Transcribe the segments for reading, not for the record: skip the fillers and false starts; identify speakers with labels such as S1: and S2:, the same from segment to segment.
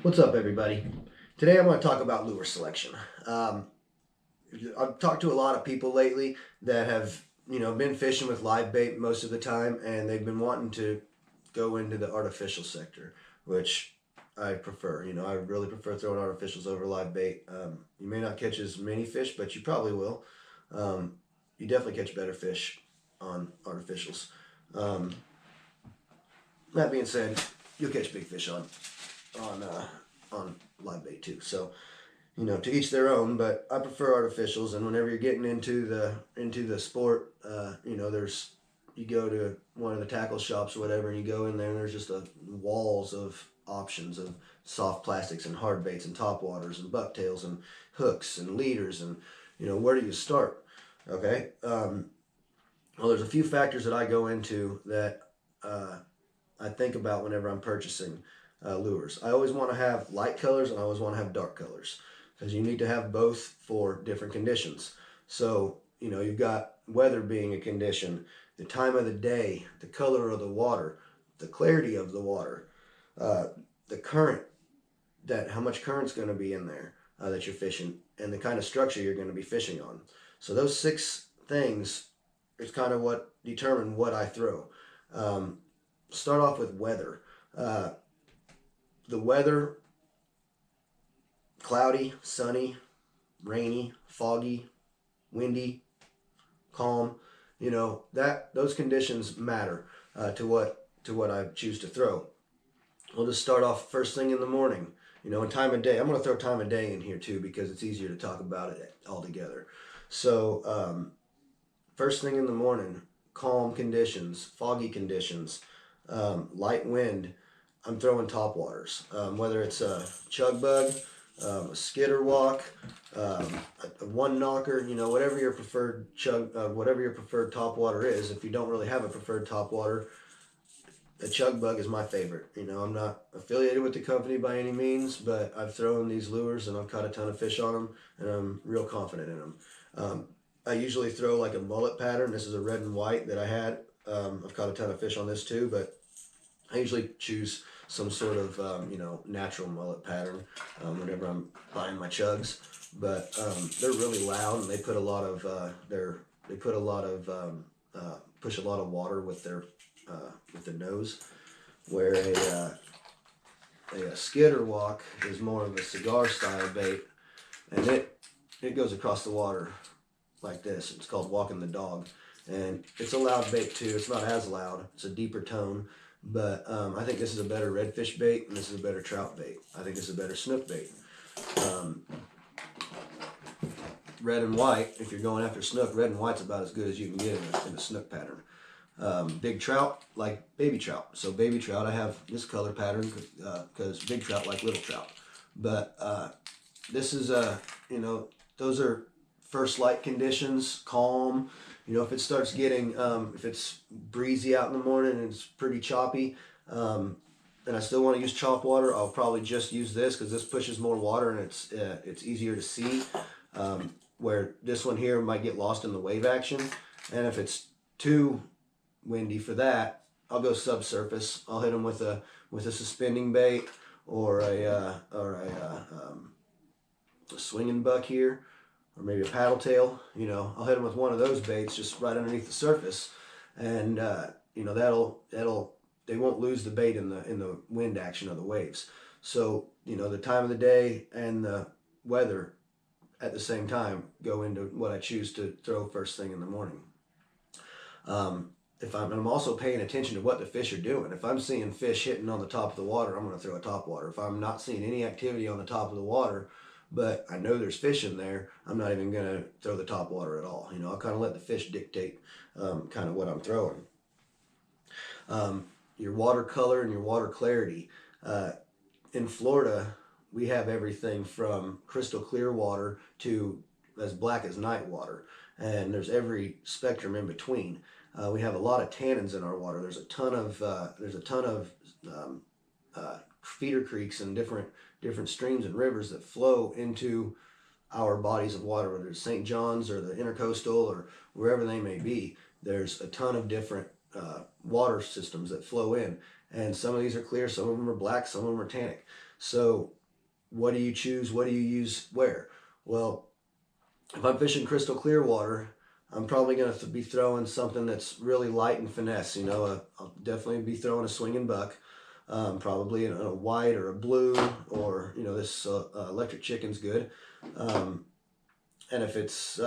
S1: What's up, everybody? Today I'm going to talk about lure selection. I've talked to a lot of people lately that have, been fishing with live bait most of the time, and they've been wanting to go into the artificial sector, which I prefer. I really prefer throwing artificials over live bait. You may not catch as many fish, but you probably will. You definitely catch better fish on artificials. Um, that being said, you'll catch big fish on on live bait too. So to each their own. But I prefer artificials. And whenever you're getting into the sport, there's you go to one of the tackle shops or whatever, and you go in there, and there's just walls of options of soft plastics and hard baits and top waters and bucktails and hooks and leaders and where do you start? Okay. Well, there's a few factors that I go into that I think about whenever I'm purchasing lures. I always want to have light colors and I always want to have dark colors because you need to have both for different conditions. So, you've got weather being a condition, the time of the day, the color of the water, the clarity of the water, the current, how much current's going to be in there that you're fishing, and the kind of structure you're going to be fishing on. So those 6 things is kind of what determine what I throw. Start off with weather. The weather, cloudy, sunny, rainy, foggy, windy, calm, those conditions matter to what I choose to throw. We'll just start off first thing in the morning, and time of day. I'm going to throw time of day in here too because it's easier to talk about it all together. So first thing in the morning, calm conditions, foggy conditions, light wind. I'm throwing top waters, whether it's a chug bug, a skitter walk, a one knocker, whatever your preferred whatever your preferred top water is. If you don't really have a preferred top water, a chug bug is my favorite. I'm not affiliated with the company by any means, but I've thrown these lures and I've caught a ton of fish on them, and I'm real confident in them. I usually throw like a mullet pattern. This is a red and white that I had. I've caught a ton of fish on this too, but I usually choose some sort of natural mullet pattern whenever I'm buying my chugs. But they're really loud, and they put a lot of push a lot of water with their nose. Where a skitter walk is more of a cigar style bait, and it goes across the water like this. It's called walking the dog, and it's a loud bait too. It's not as loud. It's a deeper tone. But I think this is a better redfish bait, and this is a better trout bait. I think this is a better snook bait. Red and white, if you're going after snook, red and white's about as good as you can get in a snook pattern. Big trout like baby trout. So baby trout, I have this color pattern because big trout like little trout. But this is those are first light conditions, calm. If it starts getting, if it's breezy out in the morning and it's pretty choppy, and I still want to use chop water, I'll probably just use this because this pushes more water and it's easier to see. Where this one here might get lost in the wave action, and if it's too windy for that, I'll go subsurface. I'll hit them with a suspending bait or a swinging buck here, or maybe a paddle tail. I'll hit them with one of those baits just right underneath the surface, and they won't lose the bait in the wind action of the waves. So the time of the day and the weather at the same time go into what I choose to throw first thing in the morning. If I'm also paying attention to what the fish are doing. If I'm seeing fish hitting on the top of the water, I'm going to throw a top water. If I'm not seeing any activity on the top of the water, but I know there's fish in there, I'm not even going to throw the top water at all. I'll kind of let the fish dictate kind of what I'm throwing. Your water color and your water clarity. In Florida, we have everything from crystal clear water to as black as night water, and there's every spectrum in between. We have a lot of tannins in our water. There's a ton of feeder creeks and different streams and rivers that flow into our bodies of water, whether it's St. John's or the intercoastal or wherever they may be. There's a ton of different water systems that flow in, and some of these are clear, some of them are black, some of them are tannic. So what do you choose? What do you use where? Well, if I'm fishing crystal clear water, I'm probably going to be throwing something that's really light and finesse. You know, I'll definitely be throwing a swinging buck, probably in a white or a blue, or you know, this electric chicken's good. And if it's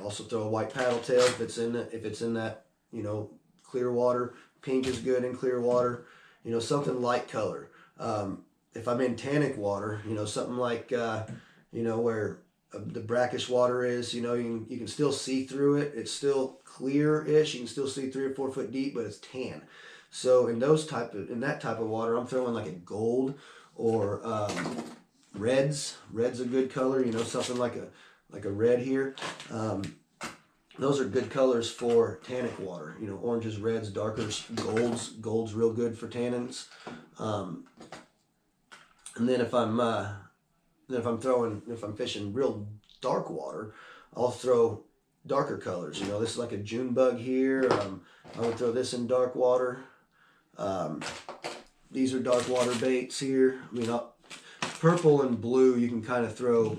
S1: also throw a white paddle tail if it's in that, you know, clear water. Pink is good in clear water. You know, something light color. If I'm in tannic water, you know, something like you know, where the brackish water is, you know, you can still see through it. It's still clear-ish. You can still see 3 or 4 foot deep, but it's tan. So in that type of water, I'm throwing like a gold or reds. Red's a good color. You know, something like a red here. Those are good colors for tannic water. You know, oranges, reds, darkers, golds. Gold's real good for tannins. And then if I'm fishing real dark water, I'll throw darker colors. You know, this is like a June bug here. I would throw this in dark water. These are dark water baits here. I mean, purple and blue you can kind of throw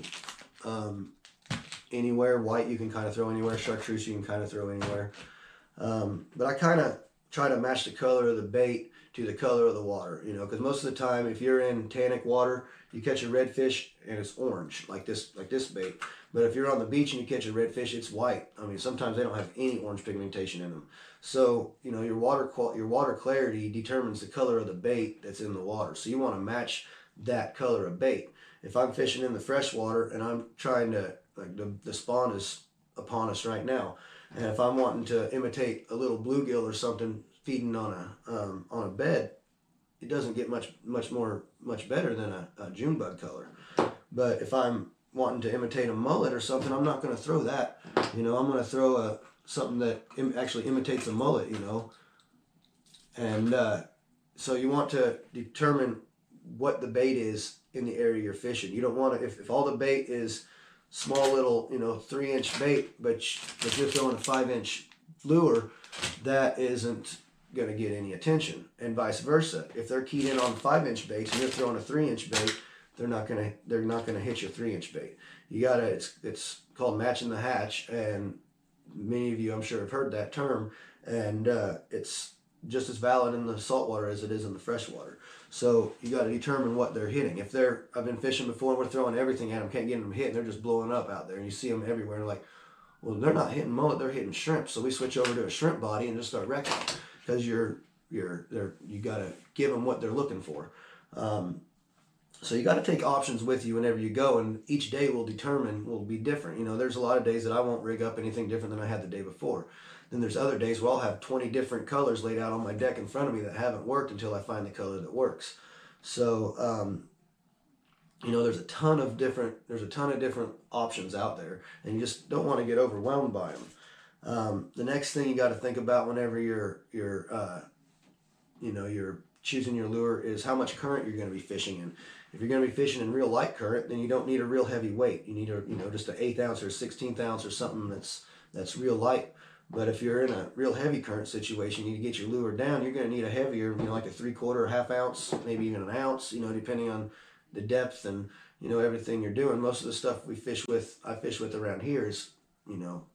S1: anywhere. White you can kind of throw anywhere. Chartreuse you can kind of throw anywhere. But I kind of try to match the color of the bait to the color of the water, you know, because most of the time if you're in tannic water, you catch a redfish and it's orange like this bait. But if you're on the beach and you catch a redfish, it's white. I mean, sometimes they don't have any orange pigmentation in them. So, you know, your water clarity determines the color of the bait that's in the water. So you want to match that color of bait. If I'm fishing in the fresh water and I'm trying to, like the spawn is upon us right now, and if I'm wanting to imitate a little bluegill or something feeding on a bed, it doesn't get much better than a June bug color. But if I'm wanting to imitate a mullet or something, I'm not going to throw that. You know, I'm going to throw something that actually imitates a mullet. You know, and so you want to determine what the bait is in the area you're fishing. You don't want to, if all the bait is small little, you know, 3-inch bait, but you're throwing a 5-inch lure, that isn't going to get any attention, and vice versa. If they're keyed in on 5-inch baits and you're throwing a 3-inch bait, they're not going to hit your 3-inch bait. You gotta, it's called matching the hatch, and many of you I'm sure have heard that term, and it's just as valid in the saltwater as it is in the freshwater. So you got to determine what they're hitting. If I've been fishing before and we're throwing everything at them, can't get them hit, and they're just blowing up out there, and you see them everywhere, and like, well, they're not hitting mullet, they're hitting shrimp. So we switch over to a shrimp body and just start wrecking, because you got to give them what they're looking for. So you got to take options with you whenever you go, and each day will be different. You know, there's a lot of days that I won't rig up anything different than I had the day before. Then there's other days where I'll have 20 different colors laid out on my deck in front of me that haven't worked until I find the color that works. So, you know, there's a ton of different options out there, and you just don't want to get overwhelmed by them. The next thing you got to think about whenever you're choosing your lure is how much current you're going to be fishing in. If you're going to be fishing in real light current, then you don't need a real heavy weight. You need just an 1/8 ounce or 1/16 ounce or something that's real light. But if you're in a real heavy current situation, you need to get your lure down, you're going to need a heavier, you know, like a 3/4 or 1/2 ounce, maybe even an ounce, you know, depending on the depth and, you know, everything you're doing. Most of the stuff I fish with around here is, you know,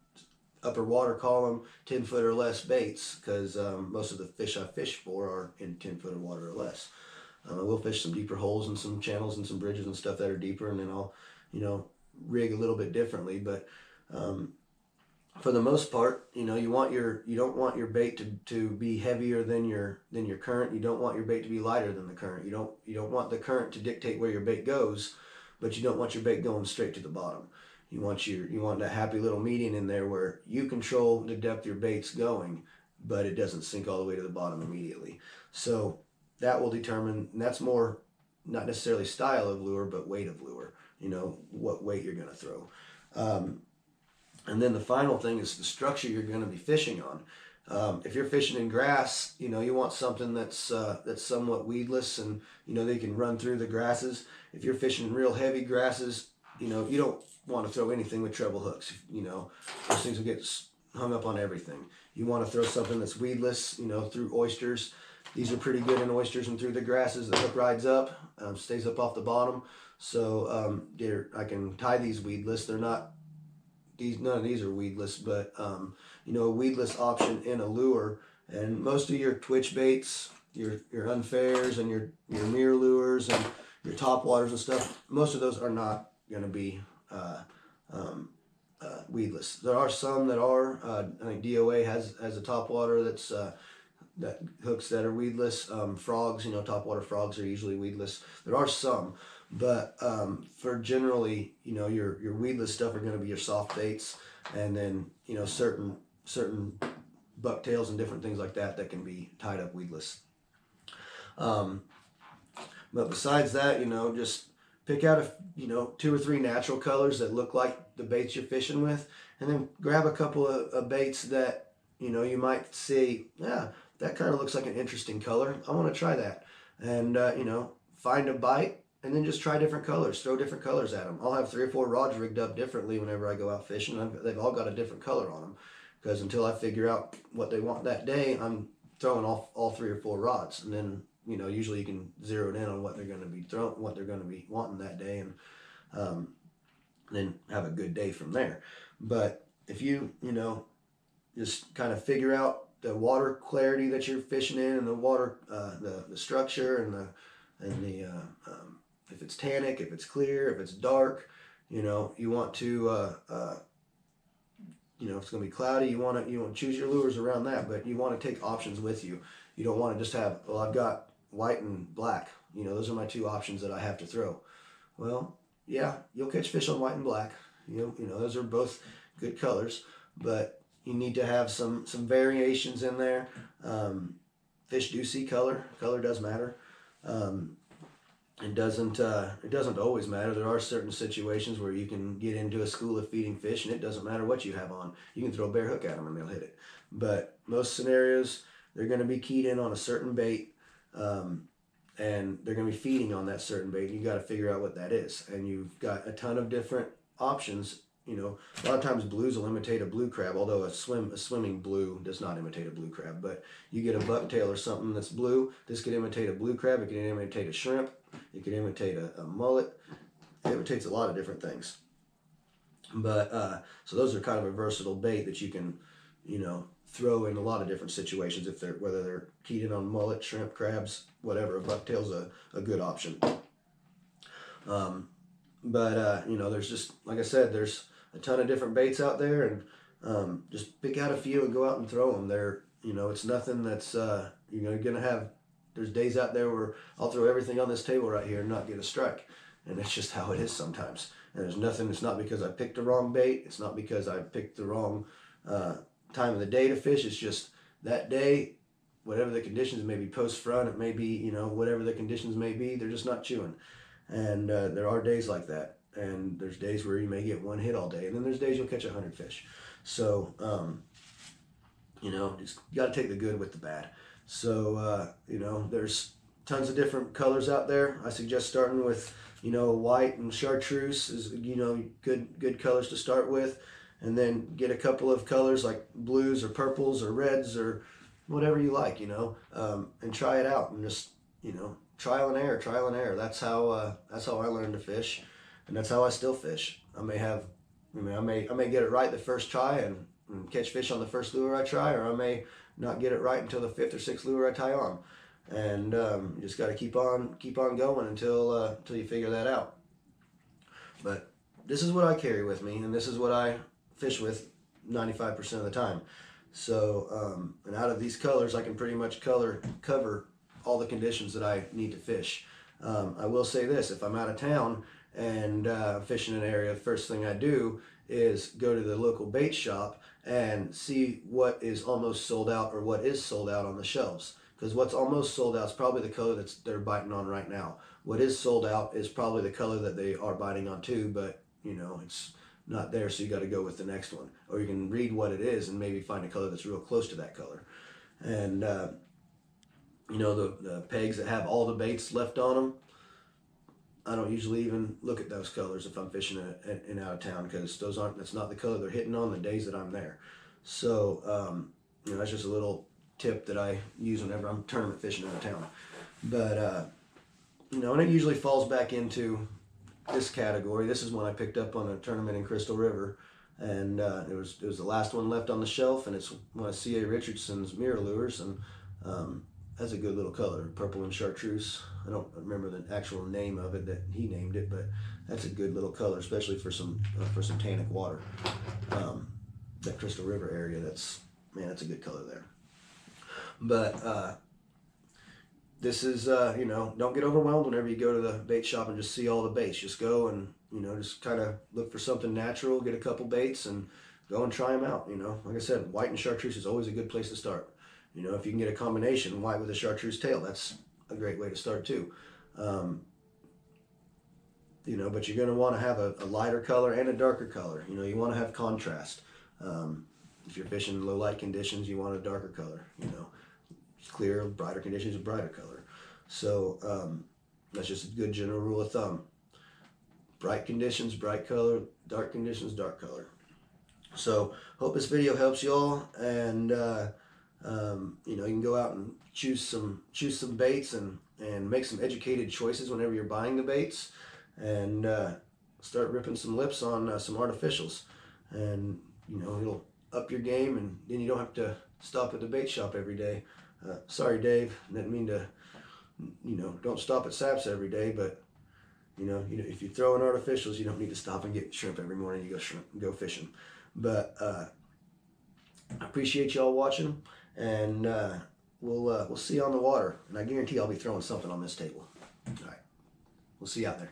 S1: upper water column, 10 foot or less baits, because most of the fish I fish for are in 10 foot of water or less. We'll fish some deeper holes and some channels and some bridges and stuff that are deeper, and then I'll, you know, rig a little bit differently. But for the most part, you know, you don't want your bait to be heavier than your current. You don't want your bait to be lighter than the current. You don't want the current to dictate where your bait goes, but you don't want your bait going straight to the bottom. You want that happy little median in there where you control the depth your bait's going, but it doesn't sink all the way to the bottom immediately. So that will determine, and that's more not necessarily style of lure, but weight of lure. You know, what weight you're going to throw. And then the final thing is the structure you're going to be fishing on. If you're fishing in grass, you know, you want something that's somewhat weedless, and, you know, they can run through the grasses. If you're fishing in real heavy grasses, you know, you don't want to throw anything with treble hooks. You know, those things will get hung up on everything. You want to throw something that's weedless, you know, through oysters. These are pretty good in oysters and through the grasses. The hook rides up, stays up off the bottom. So I can tie these weedless. They're not none of these are weedless, but you know, a weedless option in a lure. And most of your twitch baits, your unfairs and your mirror lures and your top waters and stuff, most of those are not going to be weedless. There are some that are. I think DOA has a top water that's that hooks that are weedless. Frogs, you know, topwater frogs are usually weedless. There are some, but for generally, you know, your weedless stuff are going to be your soft baits, and then, you know, certain bucktails and different things like that can be tied up weedless. But besides that, you know, just pick out you know, 2 or 3 natural colors that look like the baits you're fishing with, and then grab a couple of baits that, you know, you might see, yeah, that kind of looks like an interesting color. I want to try that. And, you know, find a bite and then just try different colors. Throw different colors at them. I'll have 3 or 4 rods rigged up differently whenever I go out fishing. They've all got a different color on them. Because until I figure out what they want that day, I'm throwing all 3 or 4 rods. And then, you know, usually you can zero it in on what they're going to be what they're going to be wanting that day, and then have a good day from there. But if you know, just kind of figure out the water clarity that you're fishing in, and the water, the structure, and the if it's tannic, if it's clear, if it's dark, you know, you want to you know, if it's going to be cloudy, you want to choose your lures around that, but you want to take options with you. You don't want to just have, well, I've got white and black. You know, those are my 2 options that I have to throw. Well, yeah, you'll catch fish on white and black. You know, those are both good colors, but you need to have some variations in there. Fish do see color. Color does matter. It doesn't always matter. There are certain situations where you can get into a school of feeding fish and it doesn't matter what you have on. You can throw a bare hook at them and they'll hit it. But most scenarios, they're going to be keyed in on a certain bait, and they're going to be feeding on that certain bait. You got to figure out what that is. And you've got a ton of different options. You know, a lot of times blues will imitate a blue crab, although a swimming blue does not imitate a blue crab. But you get a bucktail or something that's blue, this could imitate a blue crab, it could imitate a shrimp, it could imitate a mullet. It imitates a lot of different things. But so those are kind of a versatile bait that you can, you know, throw in a lot of different situations. Whether they're keyed in on mullet, shrimp, crabs, whatever, a bucktail's a good option. But you know, there's just, like I said, there's a ton of different baits out there, and just pick out a few and go out and throw them. You know, it's nothing that's you know, you're gonna have. There's days out there where I'll throw everything on this table right here and not get a strike, and that's just how it is sometimes. And there's nothing. It's not because I picked the wrong bait. It's not because I picked the wrong time of the day to fish. It's just that day, whatever the conditions may be, post front, it may be, you know, whatever the conditions may be, they're just not chewing. And there are days like that. And there's days where you may get 1 hit all day, and then there's days you'll catch 100 fish. So, you know, just got to take the good with the bad. So, you know, there's tons of different colors out there. I suggest starting with, you know, white and chartreuse is, you know, good colors to start with, and then get a couple of colors like blues or purples or reds or whatever you like, you know, and try it out, and just, you know, trial and error. That's how I learned to fish, and that's how I still fish. I may get it right the first try and catch fish on the first lure I try, or I may not get it right until the 5th or 6th lure I tie on. And you just got to keep on going until you figure that out. But this is what I carry with me, and this is what I fish with 95% of the time. So, and out of these colors, I can pretty much cover all the conditions that I need to fish. I will say this: if I'm out of town and fishing an area, the first thing I do is go to the local bait shop and see what is almost sold out or what is sold out on the shelves. Because what's almost sold out is probably the color they're biting on right now. What is sold out is probably the color that they are biting on too, but you know, it's not there, so you got to go with the next one. Or you can read what it is and maybe find a color that's real close to that color. And you know, the pegs that have all the baits left on them, I don't usually even look at those colors if I'm fishing in out of town, because that's not the color they're hitting on the days that I'm there. So you know, that's just a little tip that I use whenever I'm tournament fishing out of town. But and it usually falls back into this category. This is one I picked up on a tournament in Crystal River, and it was the last one left on the shelf, and it's one of C.A. Richardson's mirror lures, and has a good little color, purple and chartreuse. I don't remember the actual name of it that he named it, but that's a good little color, especially for some tannic water. That Crystal River area, that's a good color there. But this is, don't get overwhelmed whenever you go to the bait shop and just see all the baits. Just go and, just kind of look for something natural, get a couple baits, and go and try them out. Like I said, white and chartreuse is always a good place to start. If you can get a combination, white with a chartreuse tail, that's a great way to start too. But you're going to want to have a lighter color and a darker color. You want to have contrast. If you're fishing low light conditions, you want a darker color. Clear, brighter conditions, a brighter color. So that's just a good general rule of thumb. Bright conditions, bright color. Dark conditions, dark color. So hope this video helps y'all, and you can go out and choose some baits and make some educated choices whenever you're buying the baits, and start ripping some lips on some artificials, and it'll up your game, and then you don't have to stop at the bait shop every day. Sorry, Dave, didn't mean to, don't stop at Saps every day, but if you throw in artificials, you don't need to stop and get shrimp every morning you go fishing. But I appreciate y'all watching, and we'll see you on the water, and I guarantee I'll be throwing something on this table. All right, we'll see you out there.